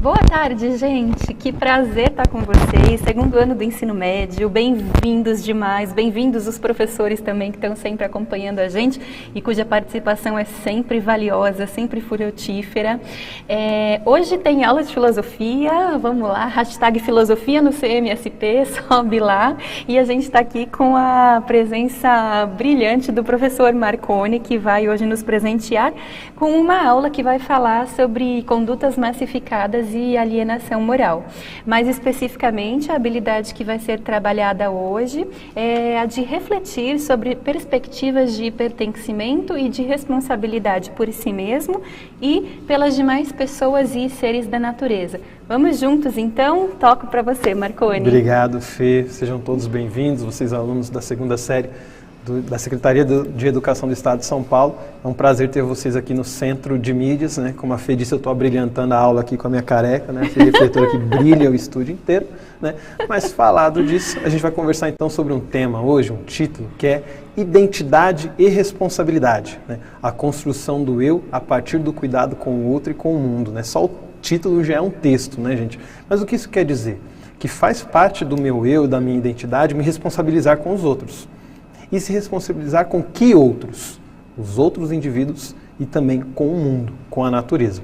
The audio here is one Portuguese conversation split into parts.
Boa tarde, gente. Que prazer estar com vocês. Segundo ano do ensino médio. Bem-vindos demais. Bem-vindos os professores também que estão sempre acompanhando a gente e cuja participação é sempre valiosa, sempre frutífera. Hoje tem aula de filosofia. Vamos lá, hashtag filosofia no CMSP, sobe lá. E a gente está aqui com a presença brilhante do professor Marconi, que vai hoje nos presentear com uma aula que vai falar sobre condutas massificadas e alienação moral. Mais especificamente, a habilidade que vai ser trabalhada hoje é a de refletir sobre perspectivas de pertencimento e de responsabilidade por si mesmo e pelas demais pessoas e seres da natureza. Vamos juntos, então? Toco para você, Marconi. Obrigado, Fê. Sejam todos bem-vindos, vocês alunos da segunda série da Secretaria de Educação do Estado de São Paulo. É um prazer ter vocês aqui no Centro de Mídias, né? Como a Fê disse, eu estou abrilhantando a aula aqui com a minha careca, né? Esse refletor aqui brilha o estúdio inteiro, né? Mas falado disso, a gente vai conversar então sobre um tema hoje, um título, que é Identidade e Responsabilidade, né? A construção do eu a partir do cuidado com o outro e com o mundo, né? Só o título já é um texto, né, gente? Mas o que isso quer dizer? Que faz parte do meu eu, da minha identidade, me responsabilizar com os outros. E se responsabilizar com que outros? Os outros indivíduos e também com o mundo, com a natureza.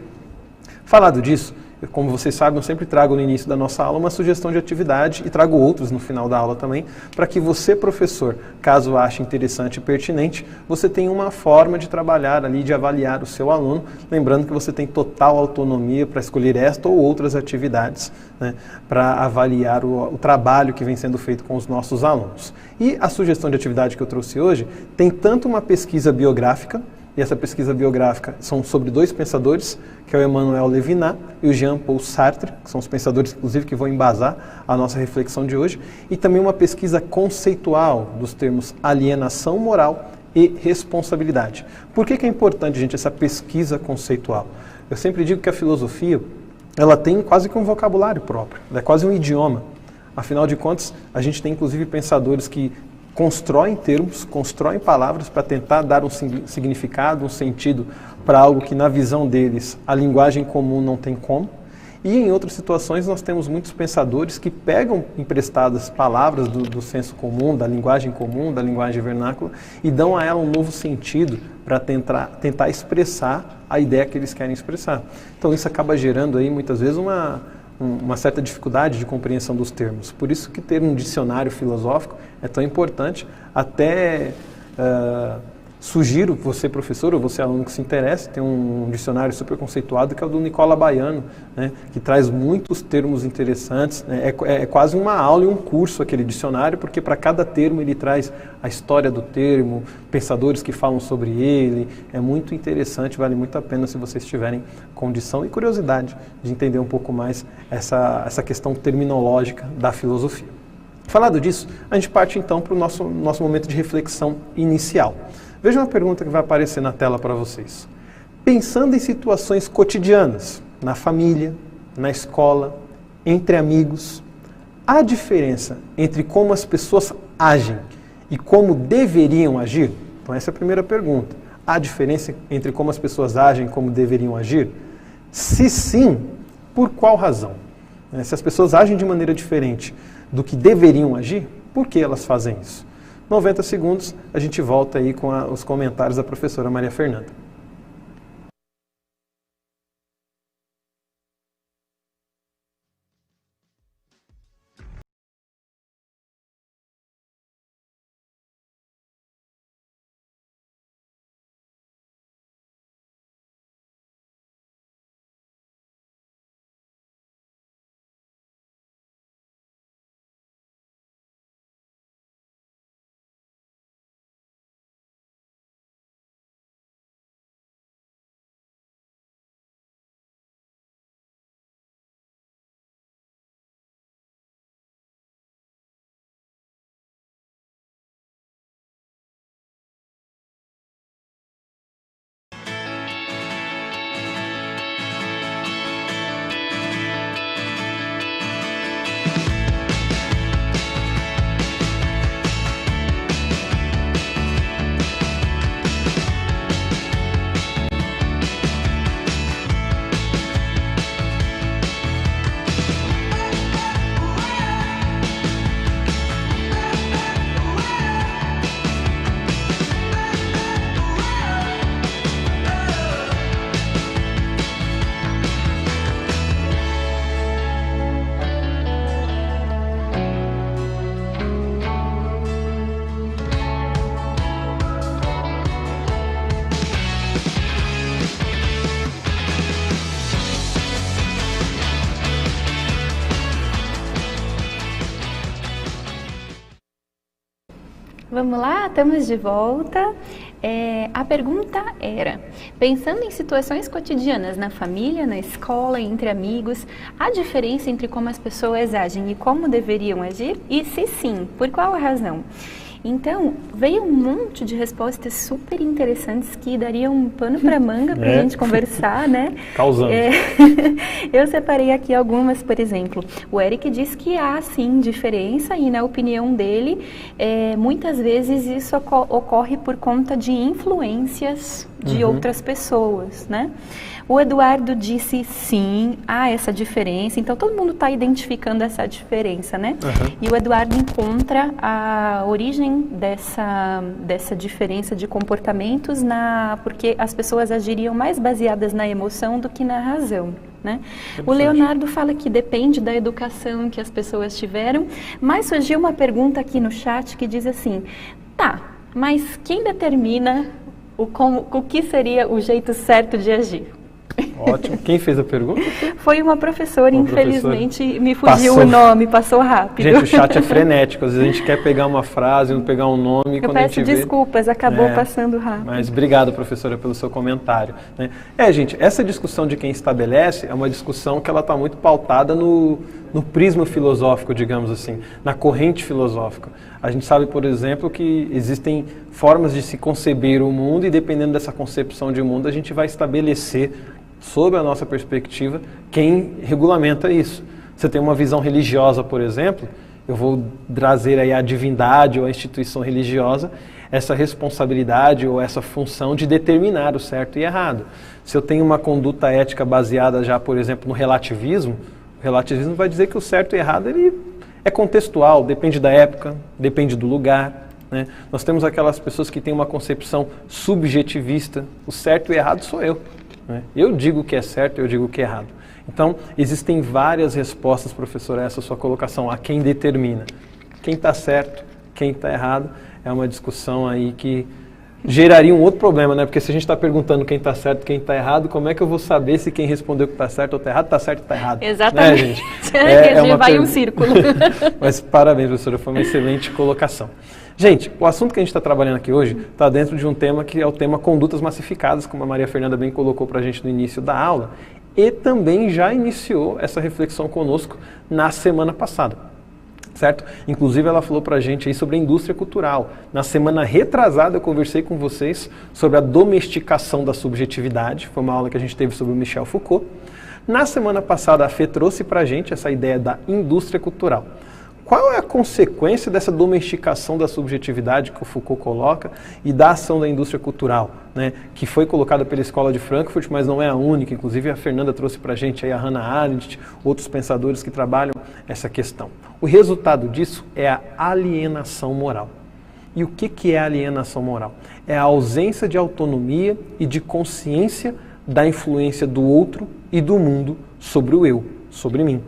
Falado disso, como vocês sabem, eu sempre trago no início da nossa aula uma sugestão de atividade e trago outros no final da aula também, para que você, professor, caso ache interessante e pertinente, você tenha uma forma de trabalhar ali, de avaliar o seu aluno, lembrando que você tem total autonomia para escolher esta ou outras atividades, né, para avaliar o trabalho que vem sendo feito com os nossos alunos. E a sugestão de atividade que eu trouxe hoje tem tanto uma pesquisa biográfica, e essa pesquisa biográfica são sobre dois pensadores, que é o Emmanuel Levinas e o Jean-Paul Sartre, que são os pensadores, inclusive, que vão embasar a nossa reflexão de hoje, e também uma pesquisa conceitual dos termos alienação moral e responsabilidade. Por que é importante, gente, essa pesquisa conceitual? Eu sempre digo que a filosofia, ela tem quase que um vocabulário próprio, ela é quase um idioma. Afinal de contas, a gente tem, inclusive, pensadores que constroem termos, constroem palavras para tentar dar um significado, um sentido para algo que na visão deles a linguagem comum não tem como. E em outras situações nós temos muitos pensadores que pegam emprestadas palavras do senso comum, da linguagem vernácula e dão a ela um novo sentido para tentar expressar a ideia que eles querem expressar. Então isso acaba gerando aí muitas vezes uma certa dificuldade de compreensão dos termos. Por isso que ter um dicionário filosófico é tão importante. Até sugiro você, professor, ou você, aluno que se interessa, tem um dicionário super conceituado que é o do Nicola Baiano, né, que traz muitos termos interessantes. Né, é quase uma aula e um curso aquele dicionário, porque para cada termo ele traz a história do termo, pensadores que falam sobre ele. É muito interessante, vale muito a pena se vocês tiverem condição e curiosidade de entender um pouco mais essa questão terminológica da filosofia. Falado disso, a gente parte então para o nosso momento de reflexão inicial. Veja uma pergunta que vai aparecer na tela para vocês. Pensando em situações cotidianas, na família, na escola, entre amigos, há diferença entre como as pessoas agem e como deveriam agir? Então essa é a primeira pergunta. Há diferença entre como as pessoas agem e como deveriam agir? Se sim, por qual razão? Se as pessoas agem de maneira diferente do que deveriam agir, por que elas fazem isso? 90 segundos, a gente volta aí com os comentários da professora Maria Fernanda. Vamos lá, estamos de volta. A pergunta era, pensando em situações cotidianas na família, na escola, entre amigos, há diferença entre como as pessoas agem e como deveriam agir? E se sim, por qual razão? Então, veio um monte de respostas super interessantes que dariam um pano para manga para a gente conversar, né? Causando. Eu separei aqui algumas, por exemplo. O Eric diz que há, sim, diferença e, na opinião dele, muitas vezes isso ocorre por conta de influências de outras pessoas, né? O Eduardo disse sim, há essa diferença, então todo mundo está identificando essa diferença, né? E o Eduardo encontra a origem dessa diferença de comportamentos porque as pessoas agiriam mais baseadas na emoção do que na razão, né? O Leonardo fala que depende da educação que as pessoas tiveram, mas surgiu uma pergunta aqui no chat que diz assim, tá, mas quem determina o que seria o jeito certo de agir? Ótimo. Quem fez a pergunta? Foi uma professora, infelizmente me fugiu o nome, passou rápido. Gente, o chat é frenético, às vezes a gente quer pegar uma frase, não pegar um nome. Eu peço desculpas, acabou passando rápido. Mas obrigado, professora, pelo seu comentário. Né? Gente, essa discussão de quem estabelece é uma discussão que ela está muito pautada no prisma filosófico, digamos assim, na corrente filosófica. A gente sabe, por exemplo, que existem formas de se conceber o mundo e dependendo dessa concepção de mundo, a gente vai estabelecer, sob a nossa perspectiva, quem regulamenta isso. Você tem uma visão religiosa, por exemplo, eu vou trazer aí a divindade ou a instituição religiosa, essa responsabilidade ou essa função de determinar o certo e errado. Se eu tenho uma conduta ética baseada já, por exemplo, no relativismo, o relativismo vai dizer que o certo e errado ele é contextual, depende da época, depende do lugar. Né? Nós temos aquelas pessoas que têm uma concepção subjetivista, o certo e errado sou eu. Né? Eu digo o que é certo, eu digo o que é errado. Então, existem várias respostas, professor, a essa sua colocação, a quem determina. Quem está certo, quem está errado, é uma discussão aí que geraria um outro problema, né? Porque se a gente está perguntando quem está certo, quem está errado, como é que eu vou saber se quem respondeu que está certo ou está errado, está certo ou está errado? Exatamente. Né, gente? Vai um círculo. Mas parabéns, professora, foi uma excelente colocação. Gente, o assunto que a gente está trabalhando aqui hoje está dentro de um tema que é o tema condutas massificadas, como a Maria Fernanda bem colocou para a gente no início da aula, e também já iniciou essa reflexão conosco na semana passada, certo? Inclusive ela falou para a gente aí sobre a indústria cultural. Na semana retrasada eu conversei com vocês sobre a domesticação da subjetividade, foi uma aula que a gente teve sobre o Michel Foucault. Na semana passada a Fê trouxe para a gente essa ideia da indústria cultural. Qual é a consequência dessa domesticação da subjetividade que o Foucault coloca e da ação da indústria cultural, né, que foi colocada pela Escola de Frankfurt, mas não é a única, inclusive a Fernanda trouxe para a gente aí a Hannah Arendt, outros pensadores que trabalham essa questão. O resultado disso é a alienação moral. E o que é a alienação moral? É a ausência de autonomia e de consciência da influência do outro e do mundo sobre o eu, sobre mim.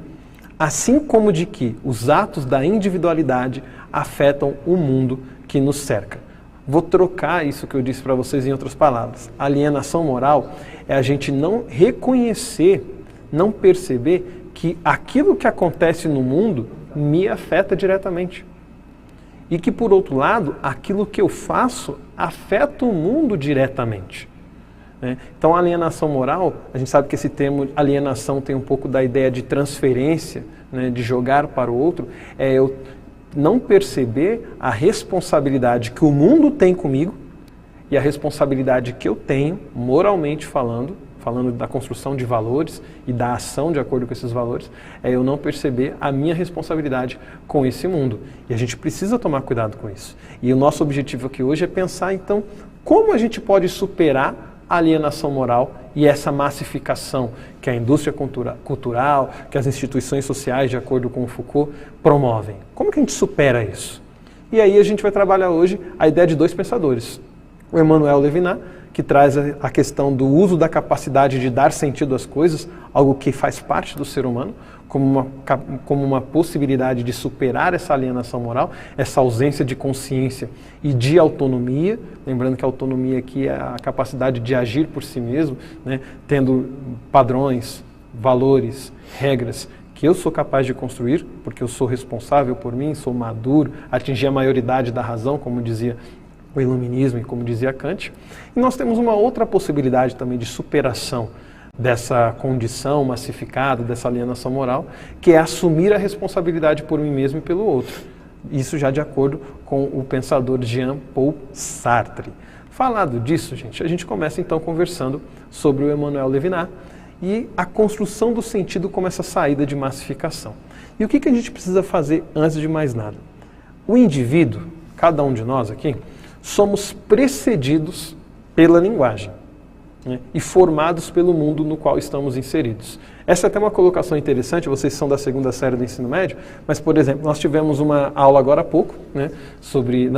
Assim como de que os atos da individualidade afetam o mundo que nos cerca. Vou trocar isso que eu disse para vocês em outras palavras. A alienação moral é a gente não reconhecer, não perceber que aquilo que acontece no mundo me afeta diretamente. E que, por outro lado, aquilo que eu faço afeta o mundo diretamente. Então, a alienação moral, a gente sabe que esse termo alienação tem um pouco da ideia de transferência, né, de jogar para o outro, é eu não perceber a responsabilidade que o mundo tem comigo e a responsabilidade que eu tenho, moralmente falando da construção de valores e da ação de acordo com esses valores, é eu não perceber a minha responsabilidade com esse mundo. E a gente precisa tomar cuidado com isso. E o nosso objetivo aqui hoje é pensar, então, como a gente pode superar a alienação moral e essa massificação que a indústria cultural, que as instituições sociais, de acordo com o Foucault, promovem. Como que a gente supera isso? E aí a gente vai trabalhar hoje a ideia de dois pensadores. O Emmanuel Levinas, que traz a questão do uso da capacidade de dar sentido às coisas, algo que faz parte do ser humano, como uma possibilidade de superar essa alienação moral, essa ausência de consciência e de autonomia, lembrando que a autonomia aqui é a capacidade de agir por si mesmo, né, tendo padrões, valores, regras que eu sou capaz de construir, porque eu sou responsável por mim, sou maduro, atingi a maioridade da razão, como dizia o iluminismo e como dizia Kant. E nós temos uma outra possibilidade também de superação dessa condição massificada, dessa alienação moral, que é assumir a responsabilidade por mim mesmo e pelo outro. Isso já de acordo com o pensador Jean-Paul Sartre. Falado disso, gente, a gente começa então conversando sobre o Emmanuel Levinas e a construção do sentido como essa saída de massificação. E o que a gente precisa fazer antes de mais nada? O indivíduo, cada um de nós aqui, somos precedidos pela linguagem, né, e formados pelo mundo no qual estamos inseridos. Essa é até uma colocação interessante, vocês são da segunda série do ensino médio, mas, por exemplo, nós tivemos uma aula agora há pouco, né,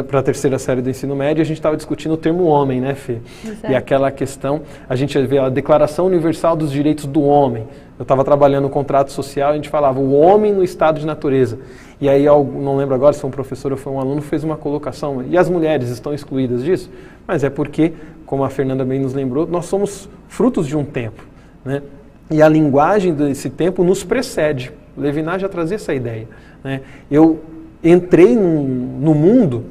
para a terceira série do ensino médio, e a gente estava discutindo o termo homem, né, Fê? Exato. E aquela questão, a gente vê a Declaração Universal dos Direitos do Homem. Eu estava trabalhando no contrato social e a gente falava o homem no estado de natureza. E aí, não lembro agora se foi um professor ou foi um aluno, fez uma colocação, e as mulheres estão excluídas disso? Mas é porque, como a Fernanda bem nos lembrou, nós somos frutos de um tempo, né? E a linguagem desse tempo nos precede. Levinas já trazia essa ideia, né? Eu entrei no mundo,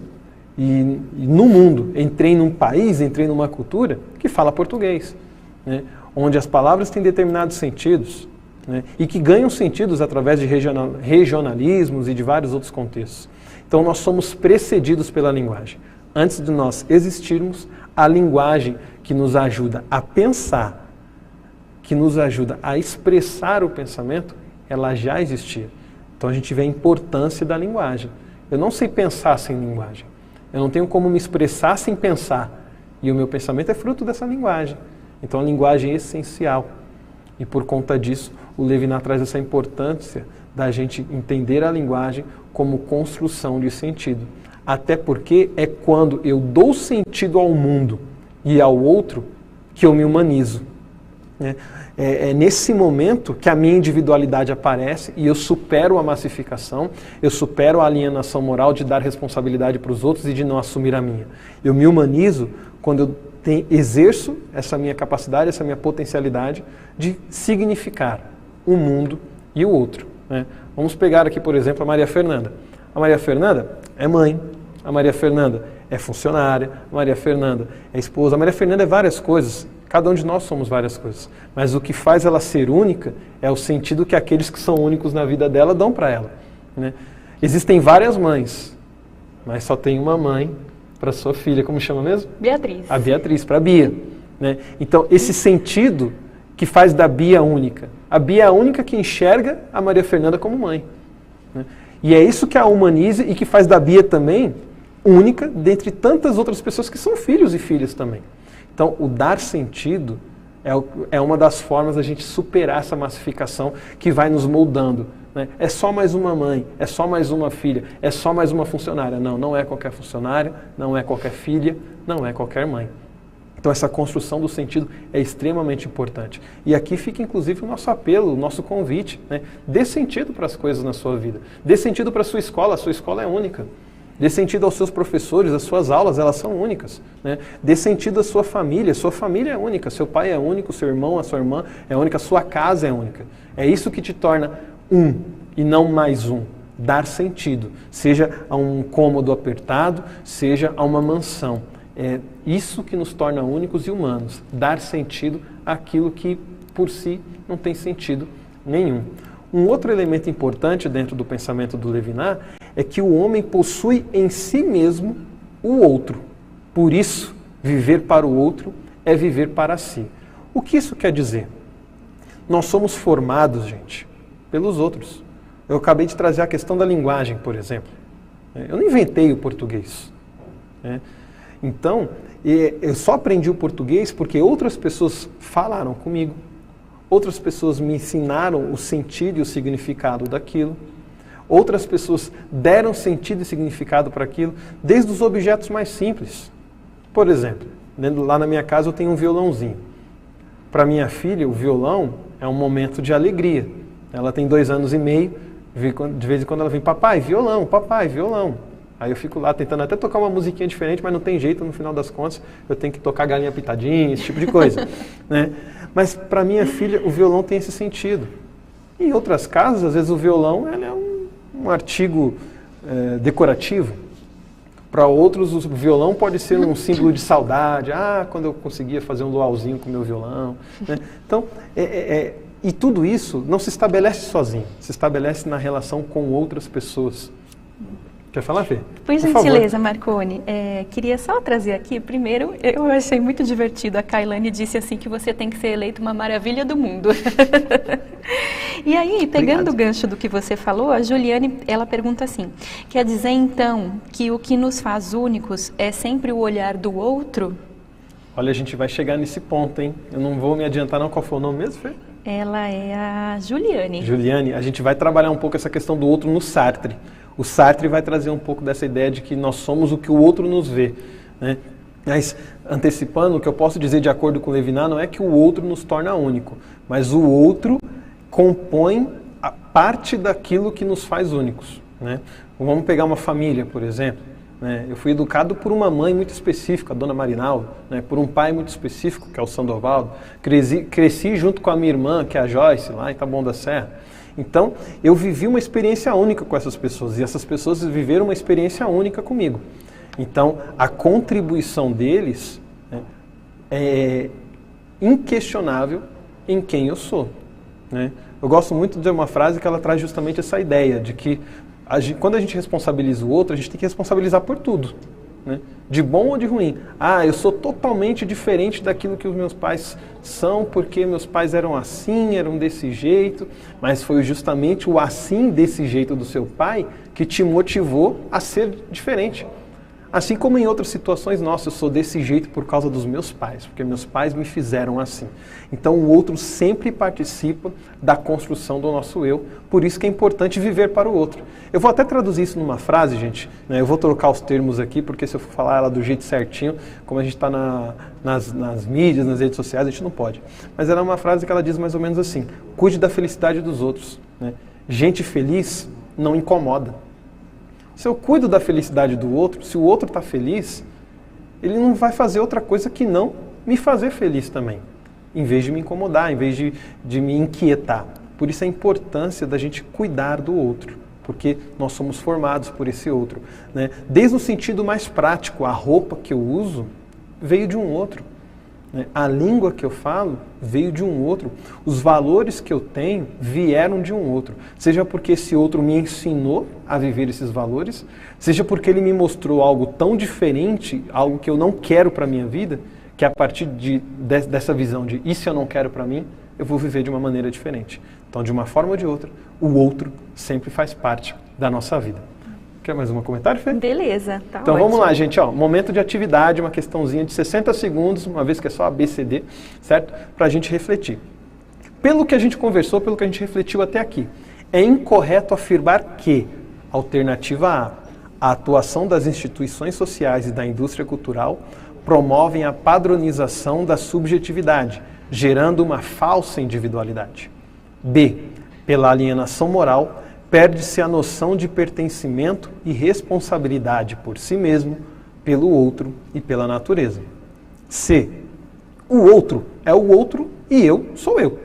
e no mundo, entrei num país, entrei numa cultura que fala português, né? Onde as palavras têm determinados sentidos, né? E que ganham sentidos através de regionalismos e de vários outros contextos. Então nós somos precedidos pela linguagem. Antes de nós existirmos, a linguagem que nos ajuda a pensar, que nos ajuda a expressar o pensamento, ela já existia. Então a gente vê a importância da linguagem. Eu não sei pensar sem linguagem. Eu não tenho como me expressar sem pensar. E o meu pensamento é fruto dessa linguagem. Então a linguagem é essencial. E por conta disso, o Levinas traz essa importância da gente entender a linguagem como construção de sentido. Até porque é quando eu dou sentido ao mundo e ao outro que eu me humanizo. É nesse momento que a minha individualidade aparece e eu supero a massificação, eu supero a alienação moral de dar responsabilidade para os outros e de não assumir a minha. Eu me humanizo quando eu exerço essa minha capacidade, essa minha potencialidade de significar o mundo e o outro, né? Vamos pegar aqui, por exemplo, a Maria Fernanda. A Maria Fernanda é mãe, a Maria Fernanda é funcionária, a Maria Fernanda é esposa, a Maria Fernanda é várias coisas. Cada um de nós somos várias coisas, mas o que faz ela ser única é o sentido que aqueles que são únicos na vida dela dão para ela, né? Existem várias mães, mas só tem uma mãe para sua filha, como chama mesmo? Beatriz. A Beatriz, para a Bia, né? Então, esse sentido que faz da Bia única. A Bia é a única que enxerga a Maria Fernanda como mãe, né? E é isso que a humaniza e que faz da Bia também única dentre tantas outras pessoas que são filhos e filhas também. Então, o dar sentido é uma das formas da gente superar essa massificação que vai nos moldando, né? É só mais uma mãe, é só mais uma filha, é só mais uma funcionária. Não, não é qualquer funcionária, não é qualquer filha, não é qualquer mãe. Então, essa construção do sentido é extremamente importante. E aqui fica, inclusive, o nosso apelo, o nosso convite, né? Dê sentido para as coisas na sua vida. Dê sentido para a sua escola é única. Dê sentido aos seus professores, as suas aulas, elas são únicas, né? Dê sentido à sua família é única, seu pai é único, seu irmão, a sua irmã é única, a sua casa é única. É isso que te torna um e não mais um. Dar sentido, seja a um cômodo apertado, seja a uma mansão. É isso que nos torna únicos e humanos, dar sentido àquilo que por si não tem sentido nenhum. Um outro elemento importante dentro do pensamento do Levinas é que o homem possui em si mesmo o outro. Por isso, viver para o outro é viver para si. O que isso quer dizer? Nós somos formados, gente, pelos outros. Eu acabei de trazer a questão da linguagem, por exemplo. Eu não inventei o português, né? Então, eu só aprendi o português porque outras pessoas falaram comigo, outras pessoas me ensinaram o sentido e o significado daquilo, outras pessoas deram sentido e significado para aquilo, desde os objetos mais simples. Por exemplo, lá na minha casa eu tenho um violãozinho. Para minha filha, o violão é um momento de alegria. Ela tem 2 anos e meio, de vez em quando ela vem, papai, violão. Aí eu fico lá tentando até tocar uma musiquinha diferente, mas não tem jeito, no final das contas, eu tenho que tocar galinha pitadinha, esse tipo de coisa, né? Mas para minha filha, o violão tem esse sentido. Em outras casas, às vezes o violão ele é um artigo decorativo. Para outros, o violão pode ser um símbolo de saudade. Ah, quando eu conseguia fazer um luauzinho com o meu violão. Né? Então, e tudo isso não se estabelece sozinho, se estabelece na relação com outras pessoas. Quer falar, Fê? Por gentileza, Marconi, queria só trazer aqui, primeiro, eu achei muito divertido, a Kailane disse assim que você tem que ser eleito uma maravilha do mundo. E aí, pegando o gancho do que você falou, a Juliane, ela pergunta assim, quer dizer então que o que nos faz únicos é sempre o olhar do outro? Olha, a gente vai chegar nesse ponto, hein? Eu não vou me adiantar não, qual foi o nome mesmo, Fê? Ela é a Juliane. Juliane, a gente vai trabalhar um pouco essa questão do outro no Sartre. O Sartre vai trazer um pouco dessa ideia de que nós somos o que o outro nos vê. Né? Mas, antecipando, o que eu posso dizer de acordo com Levinas não é que o outro nos torna único, mas o outro compõe a parte daquilo que nos faz únicos. Né? Vamos pegar uma família, por exemplo. Né? Eu fui educado por uma mãe muito específica, a Dona Marinaldo, né? Por um pai muito específico, que é o Sandovaldo. Cresci junto com a minha irmã, que é a Joyce, lá em Taboão da Serra. Então, eu vivi uma experiência única com essas pessoas, e essas pessoas viveram uma experiência única comigo. Então, a contribuição deles, né, é inquestionável em quem eu sou. Né? Eu gosto muito de uma frase que ela traz justamente essa ideia de que quando a gente responsabiliza o outro, a gente tem que responsabilizar por tudo. Né? De bom ou de ruim. Ah, eu sou totalmente diferente daquilo que os meus pais são, porque meus pais eram assim, eram desse jeito, mas foi justamente o assim desse jeito do seu pai que te motivou a ser diferente. Assim como em outras situações, nossa, eu sou desse jeito por causa dos meus pais, porque meus pais me fizeram assim. Então o outro sempre participa da construção do nosso eu, por isso que é importante viver para o outro. Eu vou até traduzir isso numa frase, gente, né? Eu vou trocar os termos aqui, porque se eu for falar ela do jeito certinho, como a gente está nas mídias, nas redes sociais, a gente não pode. Mas ela é uma frase que ela diz mais ou menos assim, cuide da felicidade dos outros. Né? Gente feliz não incomoda. Se eu cuido da felicidade do outro, se o outro está feliz, ele não vai fazer outra coisa que não me fazer feliz também, em vez de me incomodar, em vez de me inquietar. Por isso a importância da gente cuidar do outro, porque nós somos formados por esse outro. Né? Desde o sentido mais prático, a roupa que eu uso veio de um outro. A língua que eu falo veio de um outro. Os valores que eu tenho vieram de um outro. Seja porque esse outro me ensinou a viver esses valores, seja porque ele me mostrou algo tão diferente, algo que eu não quero para a minha vida, que a partir dessa visão de isso eu não quero para mim, eu vou viver de uma maneira diferente. Então, de uma forma ou de outra, o outro sempre faz parte da nossa vida. Quer mais um comentário, Fê? Beleza, tá então ótimo. Vamos lá, gente. Ó, momento de atividade, uma questãozinha de 60 segundos, uma vez que é só ABCD, certo? Para a gente refletir. Pelo que a gente conversou, pelo que a gente refletiu até aqui, é incorreto afirmar que, alternativa A atuação das instituições sociais e da indústria cultural promovem a padronização da subjetividade, gerando uma falsa individualidade. B, pela alienação moral, perde-se a noção de pertencimento e responsabilidade por si mesmo, pelo outro e pela natureza. C. O outro é o outro e eu sou eu.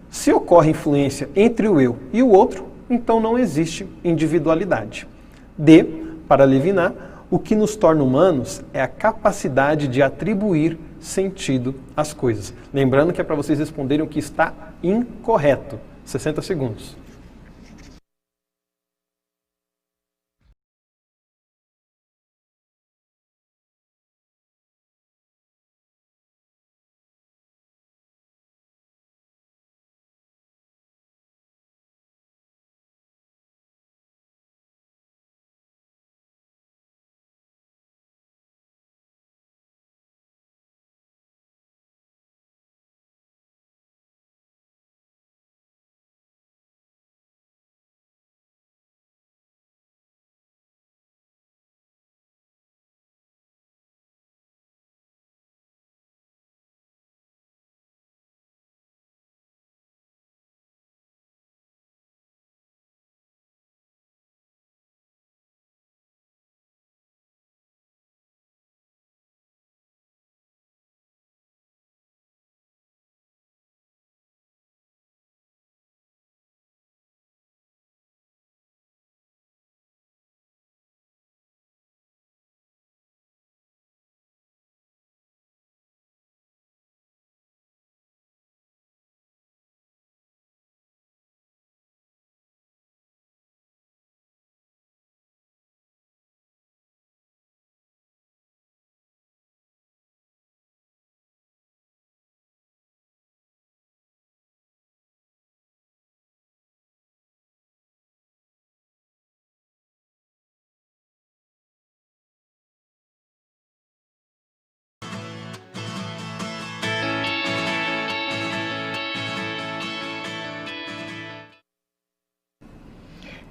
Se ocorre influência entre o eu e o outro, então não existe individualidade. D. Para Levinas, o que nos torna humanos é a capacidade de atribuir sentido às coisas. Lembrando que é para vocês responderem o que está incorreto. 60 segundos.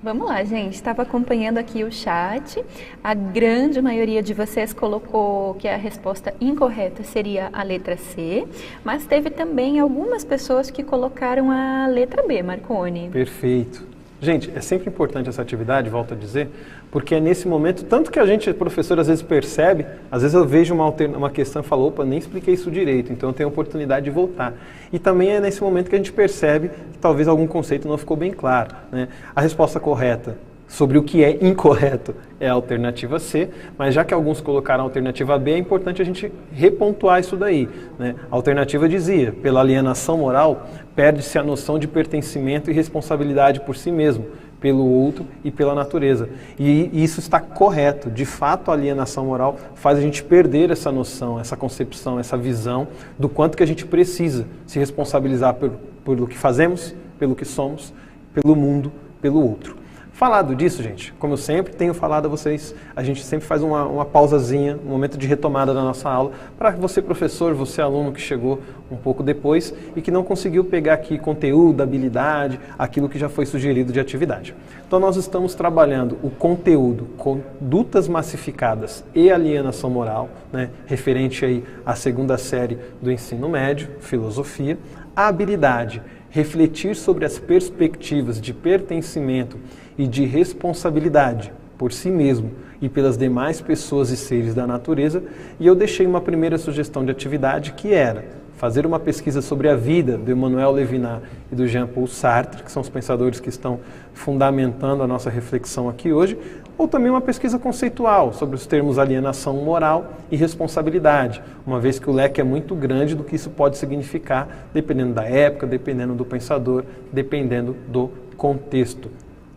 Vamos lá, gente. Estava acompanhando aqui o chat. A grande maioria de vocês colocou que a resposta incorreta seria a letra C, mas teve também algumas pessoas que colocaram a letra B, Marconi. Perfeito. Gente, é sempre importante essa atividade, volto a dizer, porque é nesse momento, tanto que a gente, professor, às vezes percebe, às vezes eu vejo uma questão e falo, opa, nem expliquei isso direito, então eu tenho a oportunidade de voltar. E também é nesse momento que a gente percebe que talvez algum conceito não ficou bem claro, né? A resposta correta sobre o que é incorreto é a alternativa C, mas já que alguns colocaram a alternativa B, é importante a gente repontuar isso daí, né? A alternativa dizia, pela alienação moral, perde-se a noção de pertencimento e responsabilidade por si mesmo, pelo outro e pela natureza. E isso está correto. De fato, a alienação moral faz a gente perder essa noção, essa concepção, essa visão do quanto que a gente precisa se responsabilizar pelo que fazemos, pelo que somos, pelo mundo, pelo outro. Falado disso, gente, como eu sempre tenho falado a vocês, a gente sempre faz uma pausazinha, um momento de retomada da nossa aula, para você, professor, você, aluno que chegou um pouco depois e que não conseguiu pegar aqui conteúdo, habilidade, aquilo que já foi sugerido de atividade. Então, nós estamos trabalhando o conteúdo, condutas massificadas e alienação moral, né, referente aí à segunda série do ensino médio, filosofia, a habilidade, refletir sobre as perspectivas de pertencimento e de responsabilidade por si mesmo e pelas demais pessoas e seres da natureza, e eu deixei uma primeira sugestão de atividade que era fazer uma pesquisa sobre a vida do Emmanuel Levinas e do Jean-Paul Sartre, que são os pensadores que estão fundamentando a nossa reflexão aqui hoje, ou também uma pesquisa conceitual sobre os termos alienação moral e responsabilidade, uma vez que o leque é muito grande do que isso pode significar, dependendo da época, dependendo do pensador, dependendo do contexto.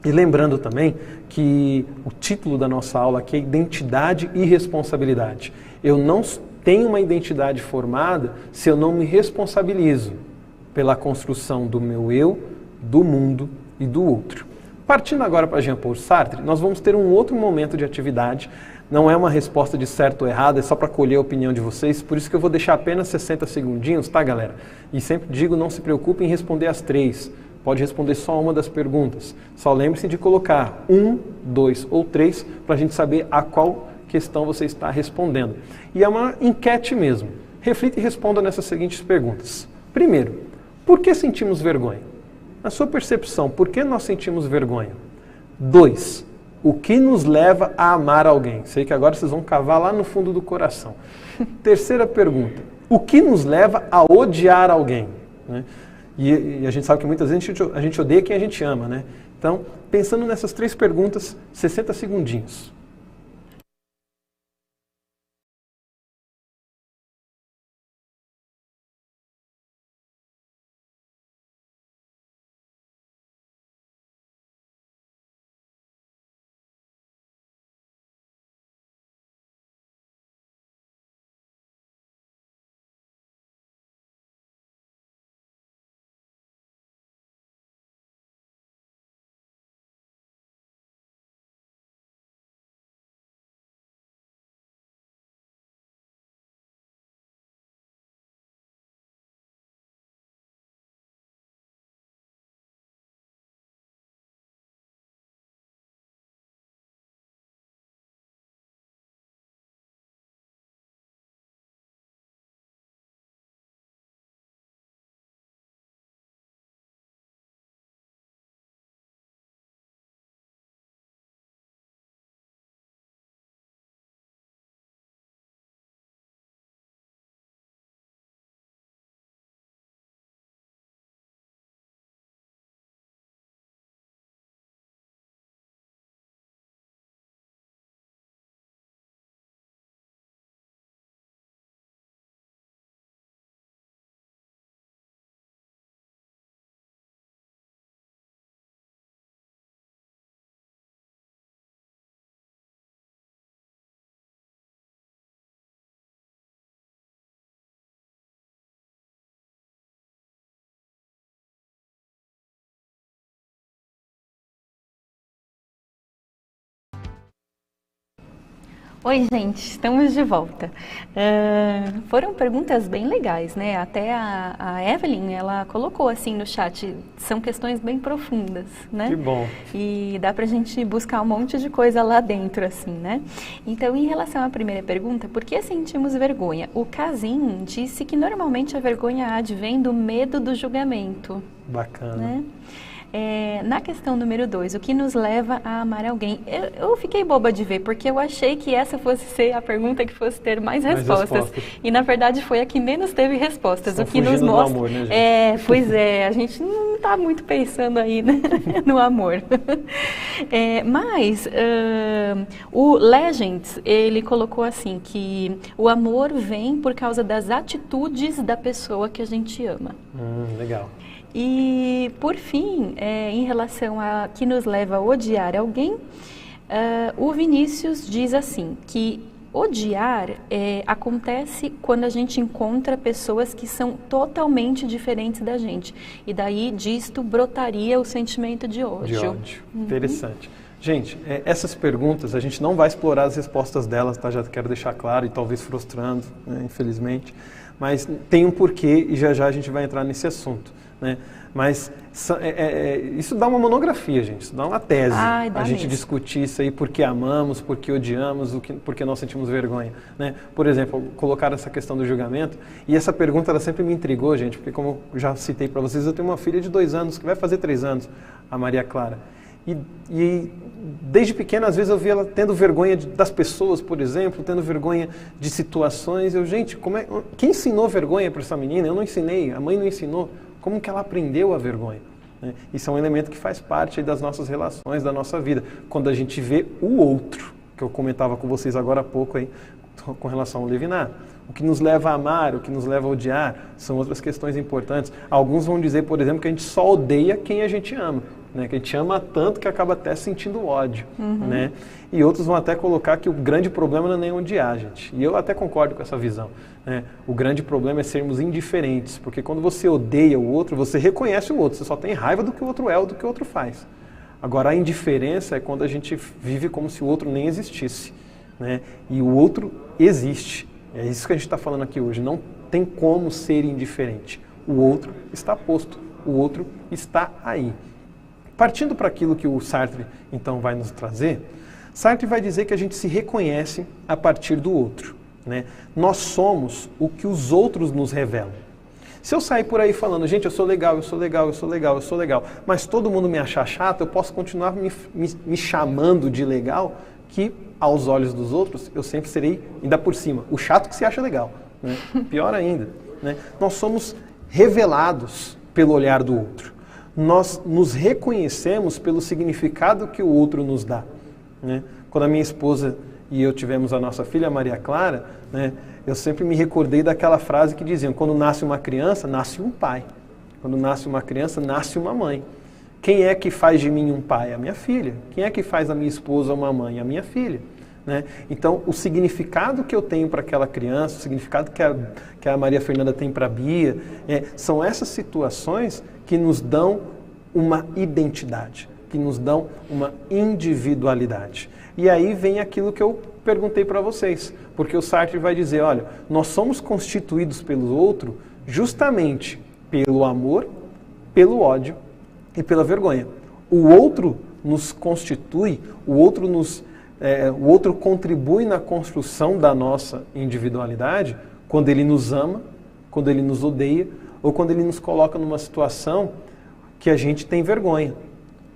E lembrando também que o título da nossa aula aqui é Identidade e Responsabilidade. Eu não tenho uma identidade formada se eu não me responsabilizo pela construção do meu eu, do mundo e do outro. Partindo agora para Jean-Paul Sartre, nós vamos ter um outro momento de atividade. Não é uma resposta de certo ou errado, é só para colher a opinião de vocês, por isso que eu vou deixar apenas 60 segundinhos, tá, galera? E sempre digo, não se preocupem em responder as 3. Pode responder só uma das perguntas. Só lembre-se de colocar 1, 2 ou 3 para a gente saber a qual questão você está respondendo. E é uma enquete mesmo. Reflita e responda nessas seguintes perguntas. Primeiro, por que sentimos vergonha? Na sua percepção, por que nós sentimos vergonha? 2, o que nos leva a amar alguém? Sei que agora vocês vão cavar lá no fundo do coração. Terceira pergunta, o que nos leva a odiar alguém? Né? E a gente sabe que muitas vezes a gente odeia quem a gente ama, né? Então, pensando nessas 3 perguntas, 60 segundinhos. Oi, gente, estamos de volta. Foram perguntas bem legais, né? Até a Evelyn, ela colocou assim no chat, são questões bem profundas, né? Que bom. E dá pra gente buscar um monte de coisa lá dentro, assim, né? Então, em relação à primeira pergunta, por que sentimos vergonha? O Casim disse que normalmente a vergonha advém do medo do julgamento. Bacana. Né? Na questão número 2, o que nos leva a amar alguém? Eu fiquei boba de ver, porque eu achei que essa fosse ser a pergunta que fosse ter mais respostas. E na verdade foi a que menos teve respostas. Estão o que nos mostra. Do amor, né, gente? Pois é, a gente não está muito pensando aí, né, no amor. Mas o Legends, ele colocou assim, que o amor vem por causa das atitudes da pessoa que a gente ama. Legal. E, por fim, em relação a que nos leva a odiar alguém, o Vinícius diz assim, que odiar acontece quando a gente encontra pessoas que são totalmente diferentes da gente. E daí, disto, brotaria o sentimento de ódio. De ódio. Interessante. Gente, essas perguntas, a gente não vai explorar as respostas delas, tá? Já quero deixar claro, e talvez frustrando, né, infelizmente. Mas tem um porquê e já a gente vai entrar nesse assunto. Né? Mas isso dá uma monografia, gente, isso dá uma tese, a gente discutir isso aí, porque amamos, porque odiamos, porque nós sentimos vergonha. Né? Por exemplo, colocar essa questão do julgamento, e essa pergunta ela sempre me intrigou, gente, porque como eu já citei para vocês, eu tenho uma filha de 2 anos, que vai fazer 3 anos, a Maria Clara. E desde pequena, às vezes eu via ela tendo vergonha das pessoas, por exemplo, tendo vergonha de situações. Gente, quem ensinou vergonha para essa menina? Eu não ensinei, a mãe não ensinou. Como que ela aprendeu a vergonha? Né? Isso é um elemento que faz parte das nossas relações, da nossa vida. Quando a gente vê o outro, que eu comentava com vocês agora há pouco aí, com relação ao Levinar. O que nos leva a amar, o que nos leva a odiar, são outras questões importantes. Alguns vão dizer, por exemplo, que a gente só odeia quem a gente ama. Né, que a gente ama tanto que acaba até sentindo ódio. Né? E outros vão até colocar que o grande problema não é nem odiar, gente. E eu até concordo com essa visão. Né? O grande problema é sermos indiferentes, porque quando você odeia o outro, você reconhece o outro, você só tem raiva do que o outro é ou do que o outro faz. Agora, a indiferença é quando a gente vive como se o outro nem existisse. Né? E o outro existe. É isso que a gente está falando aqui hoje. Não tem como ser indiferente. O outro está posto, o outro está aí. Partindo para aquilo que o Sartre, então, vai nos trazer, Sartre vai dizer que a gente se reconhece a partir do outro. Né? Nós somos o que os outros nos revelam. Se eu sair por aí falando, gente, eu sou legal, eu sou legal, eu sou legal, eu sou legal, mas todo mundo me achar chato, eu posso continuar me chamando de legal, que aos olhos dos outros eu sempre serei, ainda por cima, o chato que se acha legal. Né? Pior ainda. Né? Nós somos revelados pelo olhar do outro. Nós nos reconhecemos pelo significado que o outro nos dá. Né? Quando a minha esposa e eu tivemos a nossa filha, a Maria Clara, né, eu sempre me recordei daquela frase que diziam, quando nasce uma criança, nasce um pai. Quando nasce uma criança, nasce uma mãe. Quem é que faz de mim um pai? A minha filha. Quem é que faz a minha esposa uma mãe? A minha filha. Né? Então, o significado que eu tenho para aquela criança, o significado que a Maria Fernanda tem para a Bia, são essas situações que nos dão uma identidade, que nos dão uma individualidade. E aí vem aquilo que eu perguntei para vocês, porque o Sartre vai dizer, olha, nós somos constituídos pelo outro justamente pelo amor, pelo ódio e pela vergonha. O outro nos constitui, o outro contribui na construção da nossa individualidade quando ele nos ama, quando ele nos odeia, ou quando ele nos coloca numa situação que a gente tem vergonha,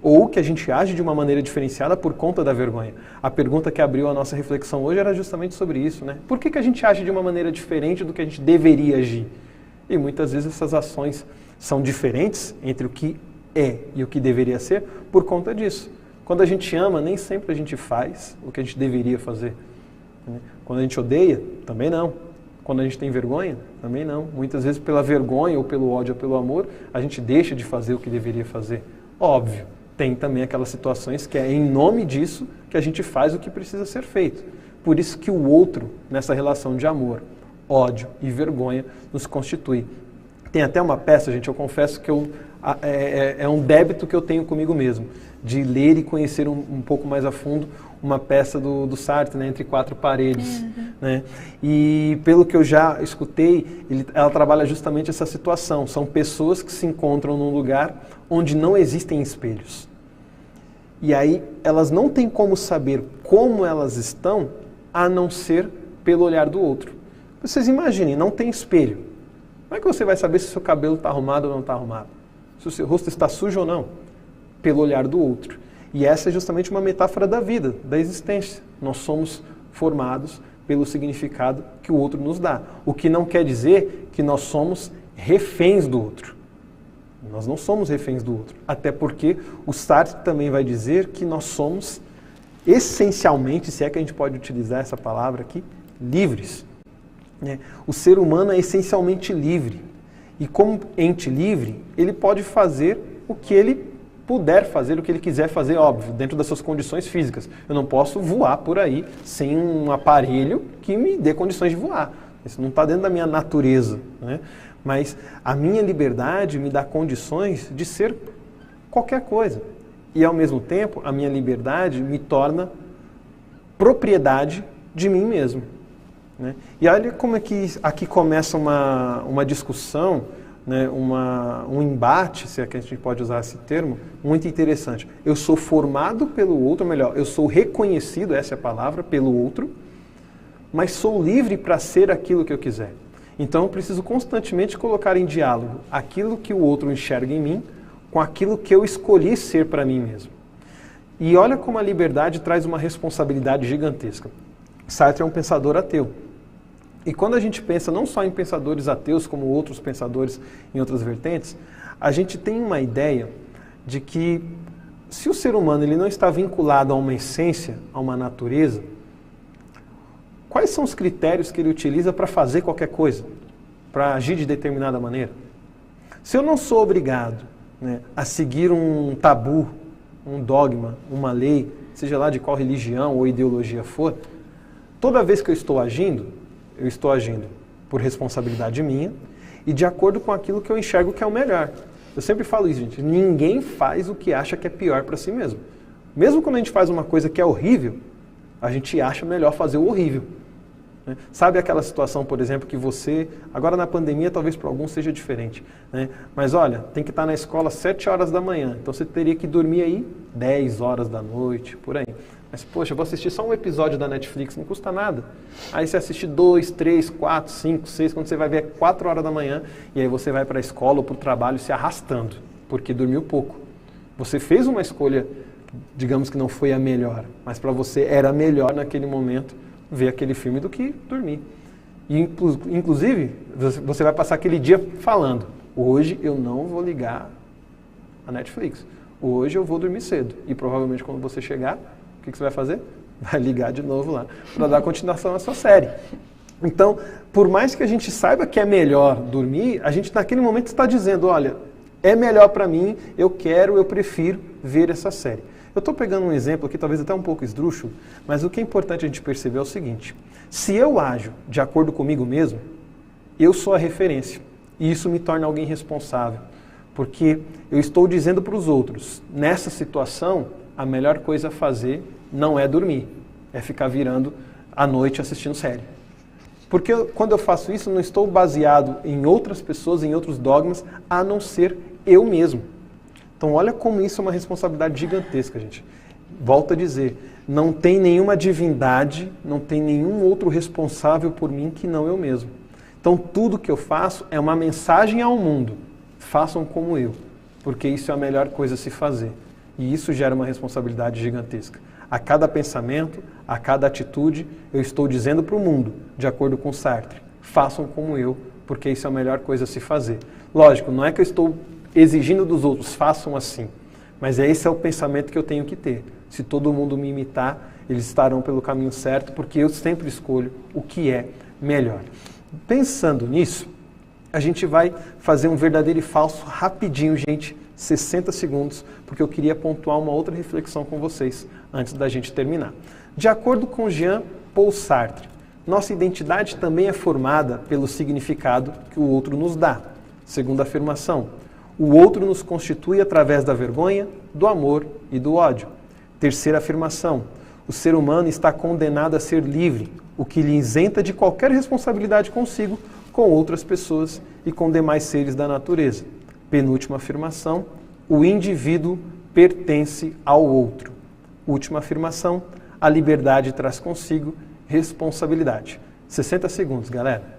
ou que a gente age de uma maneira diferenciada por conta da vergonha. A pergunta que abriu a nossa reflexão hoje era justamente sobre isso, né? Por que a gente age de uma maneira diferente do que a gente deveria agir? E muitas vezes essas ações são diferentes entre o que é e o que deveria ser por conta disso. Quando a gente ama, nem sempre a gente faz o que a gente deveria fazer. Né? Quando a gente odeia, também não. Quando a gente tem vergonha, também não. Muitas vezes pela vergonha, ou pelo ódio, ou pelo amor, a gente deixa de fazer o que deveria fazer. Óbvio, tem também aquelas situações que é em nome disso que a gente faz o que precisa ser feito. Por isso que o outro, nessa relação de amor, ódio e vergonha, nos constitui. Tem até uma peça, gente, eu confesso que eu é um débito que eu tenho comigo mesmo, de ler e conhecer um pouco mais a fundo uma peça do Sartre, né, Entre Quatro Paredes. Né? E pelo que eu já escutei, ela trabalha justamente essa situação. São pessoas que se encontram num lugar onde não existem espelhos. E aí elas não têm como saber como elas estão, a não ser pelo olhar do outro. Vocês imaginem, não tem espelho. Como é que você vai saber se o seu cabelo está arrumado ou não está arrumado? Se o seu rosto está sujo ou não? Pelo olhar do outro. E essa é justamente uma metáfora da vida, da existência. Nós somos formados pelo significado que o outro nos dá. O que não quer dizer que nós somos reféns do outro. Nós não somos reféns do outro. Até porque o Sartre também vai dizer que nós somos essencialmente, se é que a gente pode utilizar essa palavra aqui, livres. O ser humano é essencialmente livre. E como ente livre, ele pode fazer o que ele puder fazer, o que ele quiser fazer, óbvio, dentro das suas condições físicas. Eu não posso voar por aí sem um aparelho que me dê condições de voar. Isso não está dentro da minha natureza. Né? Mas a minha liberdade me dá condições de ser qualquer coisa. E, ao mesmo tempo, a minha liberdade me torna propriedade de mim mesmo. Né? E olha como é que aqui começa uma discussão, né, um embate, se é que a gente pode usar esse termo, muito interessante. Eu sou formado pelo outro, ou melhor, eu sou reconhecido, essa é a palavra, pelo outro, mas sou livre para ser aquilo que eu quiser. Então eu preciso constantemente colocar em diálogo aquilo que o outro enxerga em mim com aquilo que eu escolhi ser para mim mesmo. E olha como a liberdade traz uma responsabilidade gigantesca. Sartre é um pensador ateu. E quando a gente pensa não só em pensadores ateus, como outros pensadores em outras vertentes, a gente tem uma ideia de que se o ser humano ele não está vinculado a uma essência, a uma natureza, quais são os critérios que ele utiliza para fazer qualquer coisa, para agir de determinada maneira? Se eu não sou obrigado, né, a seguir um tabu, um dogma, uma lei, seja lá de qual religião ou ideologia for, toda vez que eu estou agindo por responsabilidade minha e de acordo com aquilo que eu enxergo que é o melhor. Eu sempre falo isso, gente, ninguém faz o que acha que é pior para si mesmo. Mesmo quando a gente faz uma coisa que é horrível, a gente acha melhor fazer o horrível. Né? Sabe aquela situação, por exemplo, que você, agora na pandemia talvez para alguns seja diferente, né? Mas olha, tem que estar na escola às 7 horas da manhã, então você teria que dormir aí 10 horas da noite, por aí. Mas, poxa, eu vou assistir só um episódio da Netflix, não custa nada. Aí você assiste 2, 3, 4, 5, 6, quando você vai ver é 4 horas da manhã, e aí você vai para a escola ou para o trabalho se arrastando, porque dormiu pouco. Você fez uma escolha, digamos que não foi a melhor, mas para você era melhor naquele momento ver aquele filme do que dormir. E, inclusive, você vai passar aquele dia falando, hoje eu não vou ligar a Netflix, hoje eu vou dormir cedo. E provavelmente quando você chegar, o que você vai fazer? Vai ligar de novo lá, para dar continuação à sua série. Então, por mais que a gente saiba que é melhor dormir, a gente naquele momento está dizendo, olha, é melhor para mim, eu prefiro ver essa série. Eu estou pegando um exemplo aqui, talvez até um pouco esdrúxulo, mas o que é importante a gente perceber é o seguinte, se eu ajo de acordo comigo mesmo, eu sou a referência, e isso me torna alguém responsável, porque eu estou dizendo para os outros, nessa situação, a melhor coisa a fazer não é dormir, é ficar virando à noite assistindo série. Porque quando eu faço isso, não estou baseado em outras pessoas, em outros dogmas, a não ser eu mesmo. Então olha como isso é uma responsabilidade gigantesca, gente. Volto a dizer, não tem nenhuma divindade, não tem nenhum outro responsável por mim que não eu mesmo. Então tudo que eu faço é uma mensagem ao mundo. Façam como eu, porque isso é a melhor coisa a se fazer. E isso gera uma responsabilidade gigantesca. A cada pensamento, a cada atitude, eu estou dizendo para o mundo, de acordo com Sartre, façam como eu, porque isso é a melhor coisa a se fazer. Lógico, não é que eu estou exigindo dos outros, façam assim, mas esse é o pensamento que eu tenho que ter. Se todo mundo me imitar, eles estarão pelo caminho certo, porque eu sempre escolho o que é melhor. Pensando nisso, a gente vai fazer um verdadeiro e falso rapidinho, gente, 60 segundos, porque eu queria pontuar uma outra reflexão com vocês antes da gente terminar. De acordo com Jean-Paul Sartre, nossa identidade também é formada pelo significado que o outro nos dá. Segunda afirmação, O outro nos constitui através da vergonha, do amor e do ódio. Terceira afirmação. O ser humano está condenado a ser livre, o que lhe isenta de qualquer responsabilidade consigo, com outras pessoas e com demais seres da natureza. Penúltima afirmação. O indivíduo pertence ao outro. Última afirmação. A liberdade traz consigo responsabilidade. 60 segundos, galera.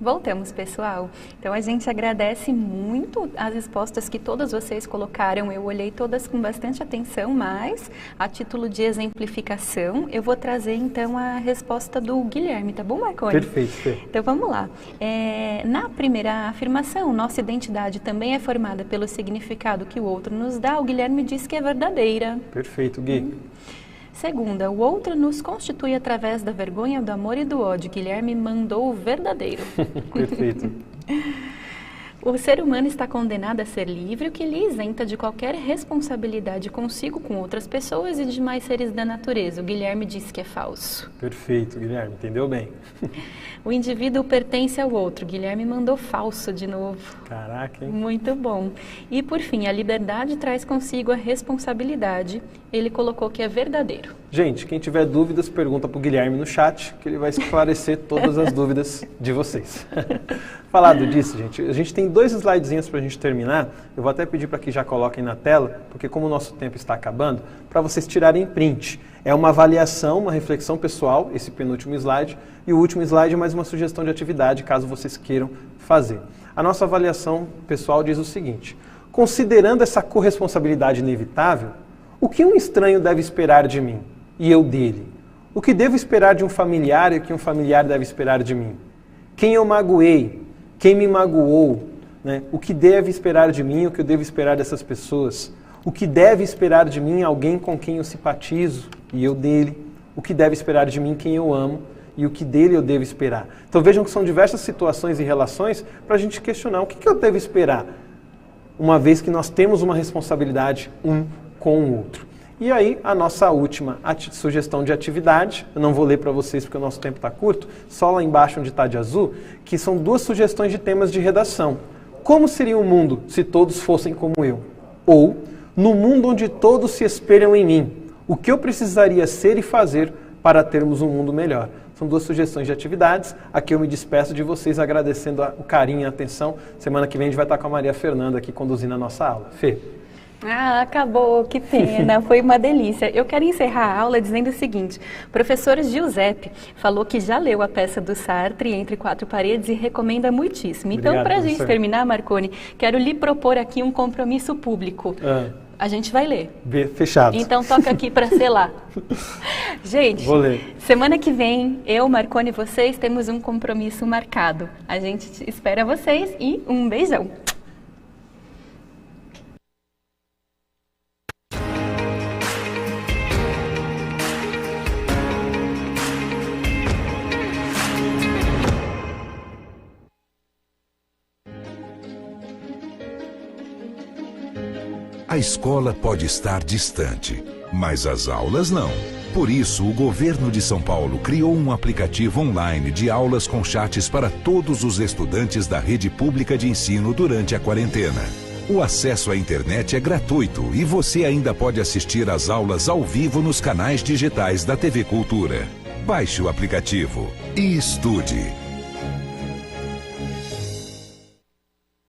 Voltamos, pessoal. Então, a gente agradece muito as respostas que todas vocês colocaram. Eu olhei todas com bastante atenção, mas a título de exemplificação, eu vou trazer, então, a resposta do Guilherme, tá bom, Marconi? Perfeito. Então, vamos lá. Na primeira afirmação, nossa identidade também é formada pelo significado que o outro nos dá. O Guilherme diz que é verdadeira. Perfeito, Gui. Segunda, o outro nos constitui através da vergonha, do amor e do ódio. Guilherme mandou o verdadeiro. Perfeito. O ser humano está condenado a ser livre, o que lhe isenta de qualquer responsabilidade consigo, com outras pessoas e demais seres da natureza. O Guilherme disse que é falso. Perfeito, Guilherme. Entendeu bem. O indivíduo pertence ao outro. Guilherme mandou falso de novo. Caraca, hein? Muito bom. E, por fim, a liberdade traz consigo a responsabilidade. Ele colocou que é verdadeiro. Gente, quem tiver dúvidas, pergunta para o Guilherme no chat, que ele vai esclarecer todas as dúvidas de vocês. Falado disso, gente, a gente tem 2 slidezinhos para a gente terminar. Eu vou até pedir para que já coloquem na tela, porque como o nosso tempo está acabando, para vocês tirarem print. É uma avaliação, uma reflexão pessoal, esse penúltimo slide, e o último slide é mais uma sugestão de atividade, caso vocês queiram fazer. A nossa avaliação pessoal diz o seguinte: considerando essa corresponsabilidade inevitável, o que um estranho deve esperar de mim e eu dele? O que devo esperar de um familiar e o que um familiar deve esperar de mim? Quem eu magoei? Quem me magoou? Né? O que deve esperar de mim e o que eu devo esperar dessas pessoas? O que deve esperar de mim alguém com quem eu simpatizo e eu dele? O que deve esperar de mim quem eu amo e o que dele eu devo esperar? Então vejam que são diversas situações e relações para a gente questionar o que eu devo esperar, uma vez que nós temos uma responsabilidade um com o outro. E aí, a nossa última sugestão de atividade, eu não vou ler para vocês porque o nosso tempo está curto, só lá embaixo onde está de azul, que são 2 sugestões de temas de redação. Como seria o mundo se todos fossem como eu? Ou, no mundo onde todos se espelham em mim, o que eu precisaria ser e fazer para termos um mundo melhor? São 2 sugestões de atividades. Aqui eu me despeço de vocês agradecendo o carinho e a atenção. Semana que vem a gente vai estar com a Maria Fernanda aqui conduzindo a nossa aula. Fê. Ah, acabou, que pena, foi uma delícia. Eu quero encerrar a aula dizendo o seguinte: o professor Giuseppe falou que já leu a peça do Sartre, Entre Quatro Paredes, e recomenda muitíssimo. Então, para a gente terminar, Marconi, quero lhe propor aqui um compromisso público. A gente vai ler. Fechado. Então toca aqui para selar. Gente, vou ler. Semana que vem, eu, Marconi e vocês temos um compromisso marcado. A gente espera vocês e um beijão. A escola pode estar distante, mas as aulas não. Por isso, o governo de São Paulo criou um aplicativo online de aulas com chats para todos os estudantes da rede pública de ensino durante a quarentena. O acesso à internet é gratuito e você ainda pode assistir às aulas ao vivo nos canais digitais da TV Cultura. Baixe o aplicativo e estude.